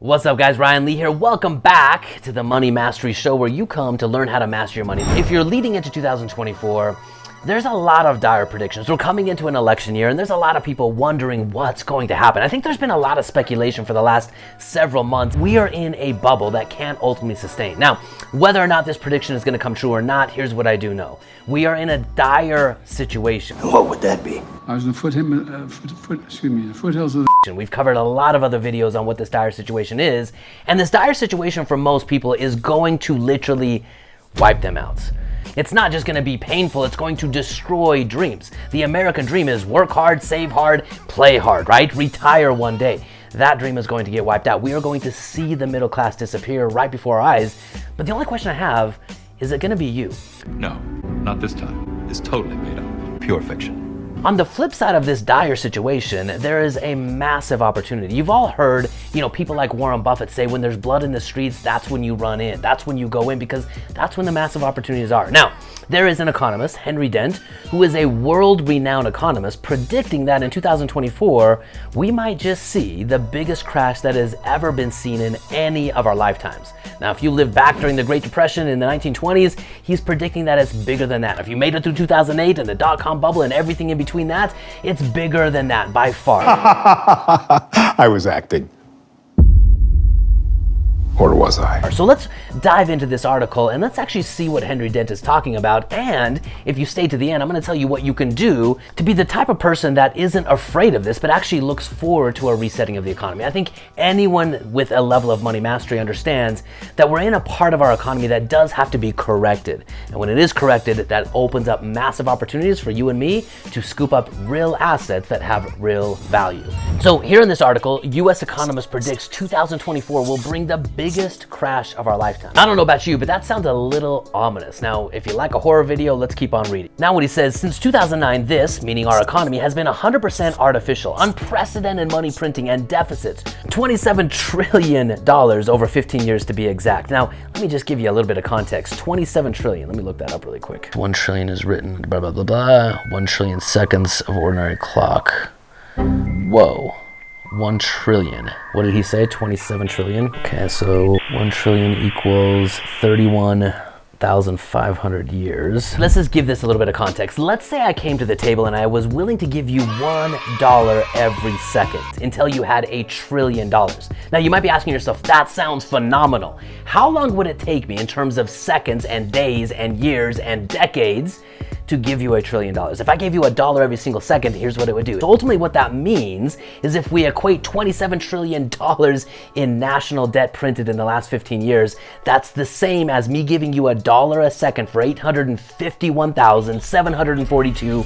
What's up guys, Ryan Lee here. Welcome back to the Money Mastery Show where you come to learn how to master your money. If you're leading into 2024, there's a lot of dire predictions. We're coming into an election year and there's a lot of people wondering what's going to happen. I think there's been a lot of speculation for the last several months. We are in a bubble that can't ultimately sustain. Now, whether or not this prediction is going to come true or not, here's what I do know. We are in a dire situation. What would that be? I was in the foothills of the... We've covered a lot of other videos on what this dire situation is, and this dire situation for most people is going to literally wipe them out. It's not just going to be painful, it's going to destroy dreams. The American dream is work hard, save hard, play hard, right? Retire one day. That dream is going to get wiped out. We are going to see the middle class disappear right before our eyes. But the only question I have, is it going to be you? No, not this time. It's totally made up. Pure fiction. On the flip side of this dire situation, there is a massive opportunity. You've all heard, people like Warren Buffett say when there's blood in the streets, that's when you run in. That's when you go in because that's when the massive opportunities are. Now, there is an economist, Henry Dent, who is a world-renowned economist, predicting that in 2024, we might just see the biggest crash that has ever been seen in any of our lifetimes. Now, if you lived back during the Great Depression in the 1920s, he's predicting that it's bigger than that. If you made it through 2008 and the dot-com bubble and everything in between that, it's bigger than that by far. I was acting. Or was I? So let's dive into this article and let's actually see what Henry Dent is talking about. And if you stay to the end, I'm going to tell you what you can do to be the type of person that isn't afraid of this, but actually looks forward to a resetting of the economy. I think anyone with a level of money mastery understands that we're in a part of our economy that does have to be corrected. And when it is corrected, that opens up massive opportunities for you and me to scoop up real assets that have real value. So here in this article, U.S. economist predicts 2024 will bring the biggest crash of our lifetime. I don't know about you, but that sounds a little ominous. Now, if you like a horror video, let's keep on reading. Now what he says, since 2009, this, meaning our economy, has been 100% artificial, unprecedented money printing and deficits, $27 trillion over 15 years to be exact. Now, let me just give you a little bit of context. 27 trillion, let me look that up really quick. 1 trillion is written, blah, blah, blah, blah. 1 trillion seconds of ordinary clock. Whoa. 1 trillion. What did he say? 27 trillion? Okay, so 1 trillion equals 31,500 years. Let's just give this a little bit of context. Let's say I came to the table and I was willing to give you $1 every second until you had $1 trillion. Now you might be asking yourself, that sounds phenomenal. How long would it take me in terms of seconds and days and years and decades to give you $1 trillion? If I gave you $1 every single second, here's what it would do. So ultimately what that means is if we equate $27 trillion in national debt printed in the last 15 years, that's the same as me giving you $1 a second for 851,742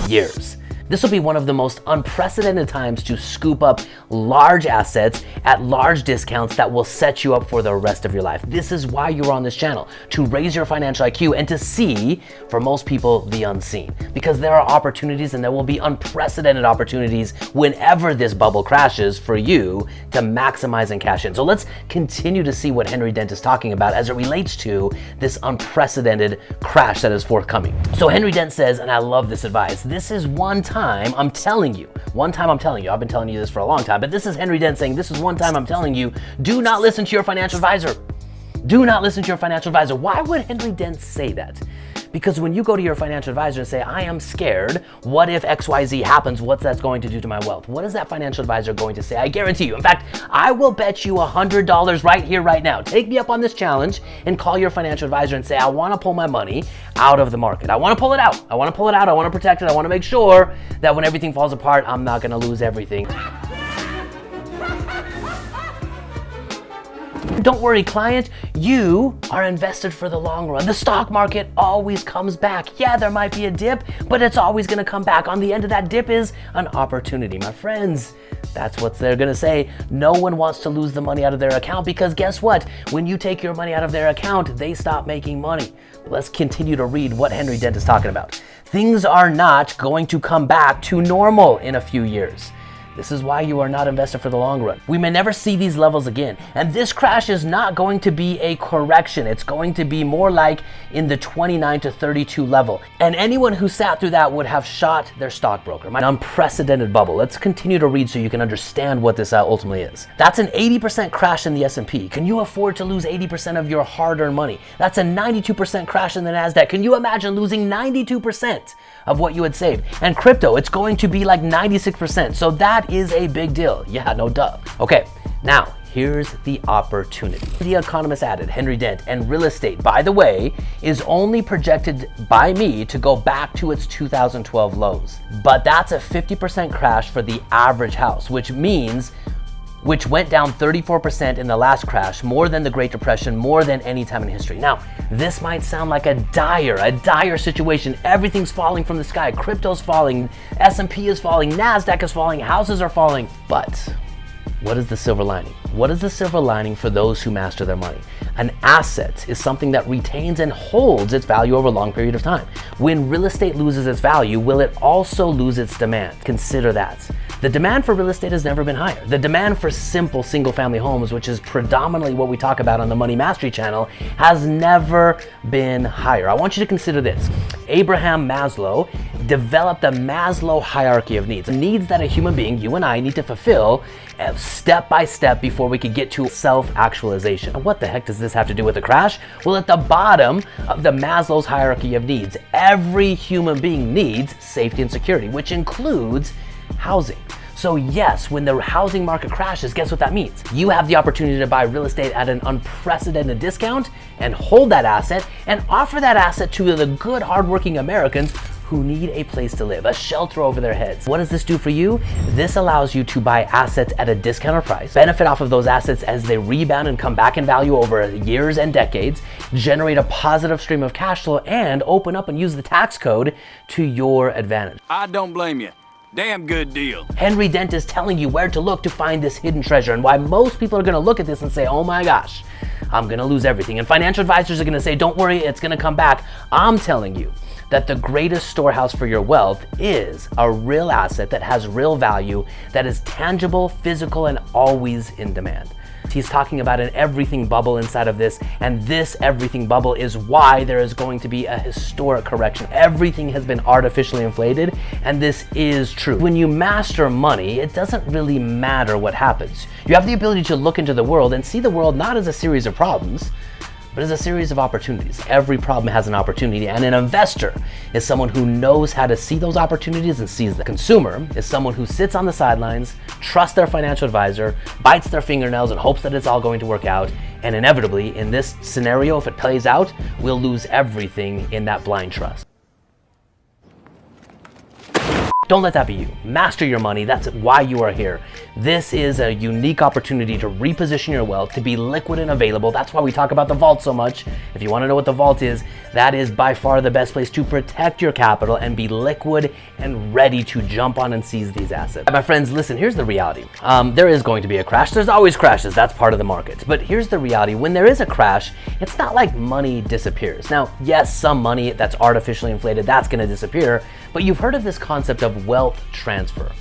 years. This will be one of the most unprecedented times to scoop up large assets at large discounts that will set you up for the rest of your life. This is why you're on this channel, to raise your financial IQ and to see, for most people, the unseen. Because there are opportunities and there will be unprecedented opportunities whenever this bubble crashes for you to maximize and cash in. So let's continue to see what Henry Dent is talking about as it relates to this unprecedented crash that is forthcoming. So Henry Dent says, and I love this advice, this is one time I'm telling you, I've been telling you this for a long time, but this is Henry Dent saying, this is one time I'm telling you, do not listen to your financial advisor. Do not listen to your financial advisor. Why would Henry Dent say that? Because when you go to your financial advisor and say, I am scared, what if XYZ happens? What's that going to do to my wealth? What is that financial advisor going to say? I guarantee you. In fact, I will bet you $100 right here, right now. Take me up on this challenge and call your financial advisor and say, I want to pull my money out of the market. I want to pull it out. I want to pull it out. I want to protect it. I want to make sure that when everything falls apart, I'm not going to lose everything. Don't worry, client, you are invested for the long run. The stock market always comes back. Yeah, there might be a dip, but it's always gonna come back. On the end of that dip is an opportunity, my friends. That's what they're gonna say. No one wants to lose the money out of their account because guess what? When you take your money out of their account, they stop making money. Let's continue to read what Henry Dent is talking about. Things are not going to come back to normal in a few years. This is why you are not invested for the long run. We may never see these levels again. And this crash is not going to be a correction. It's going to be more like in the 29 to 32 level. And anyone who sat through that would have shot their stockbroker. An unprecedented bubble. Let's continue to read so you can understand what this ultimately is. That's an 80% crash in the S&P. Can you afford to lose 80% of your hard-earned money? That's a 92% crash in the NASDAQ. Can you imagine losing 92% of what you had saved? And crypto, it's going to be like 96%. So that is a big deal. Yeah, no duh. Okay, now here's the opportunity. The economist added, Henry Dent, and real estate, by the way, is only projected by me to go back to its 2012 lows. But that's a 50% crash for the average house, which went down 34% in the last crash, more than the Great Depression, more than any time in history. Now, this might sound like a dire situation. Everything's falling from the sky. Crypto's falling, S&P is falling, NASDAQ is falling, houses are falling. But what is the silver lining? What is the silver lining for those who master their money? An asset is something that retains and holds its value over a long period of time. When real estate loses its value, will it also lose its demand? Consider that. The demand for real estate has never been higher. The demand for simple single-family homes, which is predominantly what we talk about on the Money Mastery channel, has never been higher. I want you to consider this. Abraham Maslow developed the Maslow hierarchy of needs. Needs that a human being, you and I, need to fulfill step by step before we could get to self-actualization. What the heck does this have to do with a crash? Well, at the bottom of the Maslow's hierarchy of needs, every human being needs safety and security, which includes housing. So yes, when the housing market crashes, guess what that means? You have the opportunity to buy real estate at an unprecedented discount and hold that asset and offer that asset to the good, hardworking Americans who need a place to live, a shelter over their heads. What does this do for you? This allows you to buy assets at a discounted price, benefit off of those assets as they rebound and come back in value over years and decades, generate a positive stream of cash flow, and open up and use the tax code to your advantage. I don't blame you. Damn good deal. Henry Dent is telling you where to look to find this hidden treasure and why most people are gonna look at this and say, oh my gosh, I'm gonna lose everything. And financial advisors are gonna say, don't worry, it's gonna come back. I'm telling you that the greatest storehouse for your wealth is a real asset that has real value, that is tangible, physical, and always in demand. He's talking about an everything bubble inside of this, and this everything bubble is why there is going to be a historic correction. Everything has been artificially inflated, and this is true. When you master money, it doesn't really matter what happens. You have the ability to look into the world and see the world not as a series of problems, but as a series of opportunities. Every problem has an opportunity, and an investor is someone who knows how to see those opportunities and sees them. The consumer is someone who sits on the sidelines, trusts their financial advisor, bites their fingernails and hopes that it's all going to work out, and inevitably, in this scenario, if it plays out, we'll lose everything in that blind trust. Don't let that be you. Master your money. That's why you are here. This is a unique opportunity to reposition your wealth, to be liquid and available. That's why we talk about the vault so much. If you want to know what the vault is, that is by far the best place to protect your capital and be liquid and ready to jump on and seize these assets. My friends, listen, here's the reality. There is going to be a crash. There's always crashes. That's part of the market. But here's the reality. When there is a crash, it's not like money disappears. Now, yes, some money that's artificially inflated, that's going to disappear. But you've heard of this concept of wealth transfer.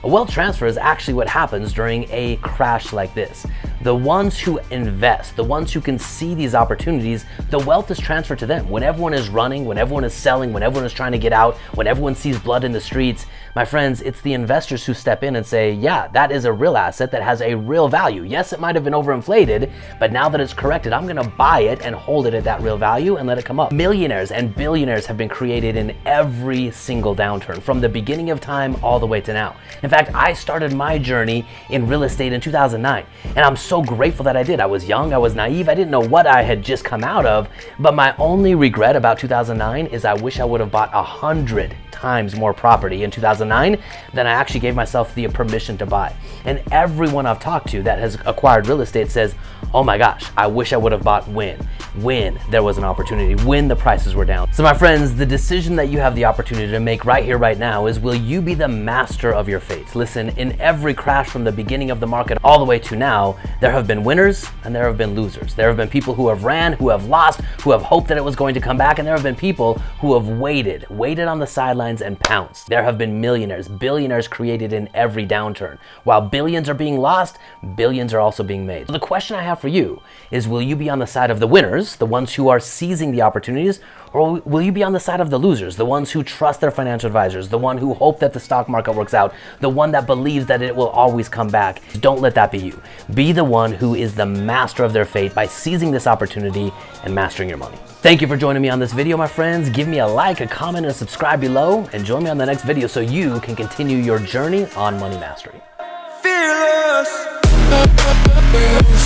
A wealth transfer is actually what happens during a crash like this. The ones who invest, the ones who can see these opportunities, the wealth is transferred to them. When everyone is running, when everyone is selling, when everyone is trying to get out, when everyone sees blood in the streets, my friends, it's the investors who step in and say, yeah, that is a real asset that has a real value. Yes, it might have been overinflated, but now that it's corrected, I'm gonna buy it and hold it at that real value and let it come up. Millionaires and billionaires have been created in every single downturn, from the beginning of time all the way to now. In fact, I started my journey in real estate in 2009, and I'm so grateful that I did. I was young, I was naive, I didn't know what I had just come out of, but my only regret about 2009 is I wish I would have bought 100 times more property in 2009 than I actually gave myself the permission to buy. And everyone I've talked to that has acquired real estate says, oh my gosh, I wish I would have bought when. when there was an opportunity, when the prices were down. So my friends, the decision that you have the opportunity to make right here, right now is, will you be the master of your fate? Listen, in every crash from the beginning of the market all the way to now, there have been winners and there have been losers. There have been people who have ran, who have lost, who have hoped that it was going to come back, and there have been people who have waited on the sidelines and pounced. There have been millionaires, billionaires created in every downturn. While billions are being lost, billions are also being made. So the question I have for you is, will you be on the side of the winners, the ones who are seizing the opportunities, or will you be on the side of the losers, the ones who trust their financial advisors, the one who hope that the stock market works out, the one that believes that it will always come back? Don't let that be you. Be the one who is the master of their fate by seizing this opportunity and mastering your money. Thank you for joining me on this video, my friends. Give me a like, a comment, and a subscribe below, and join me on the next video so you can continue your journey on money mastery. Fearless. Fearless.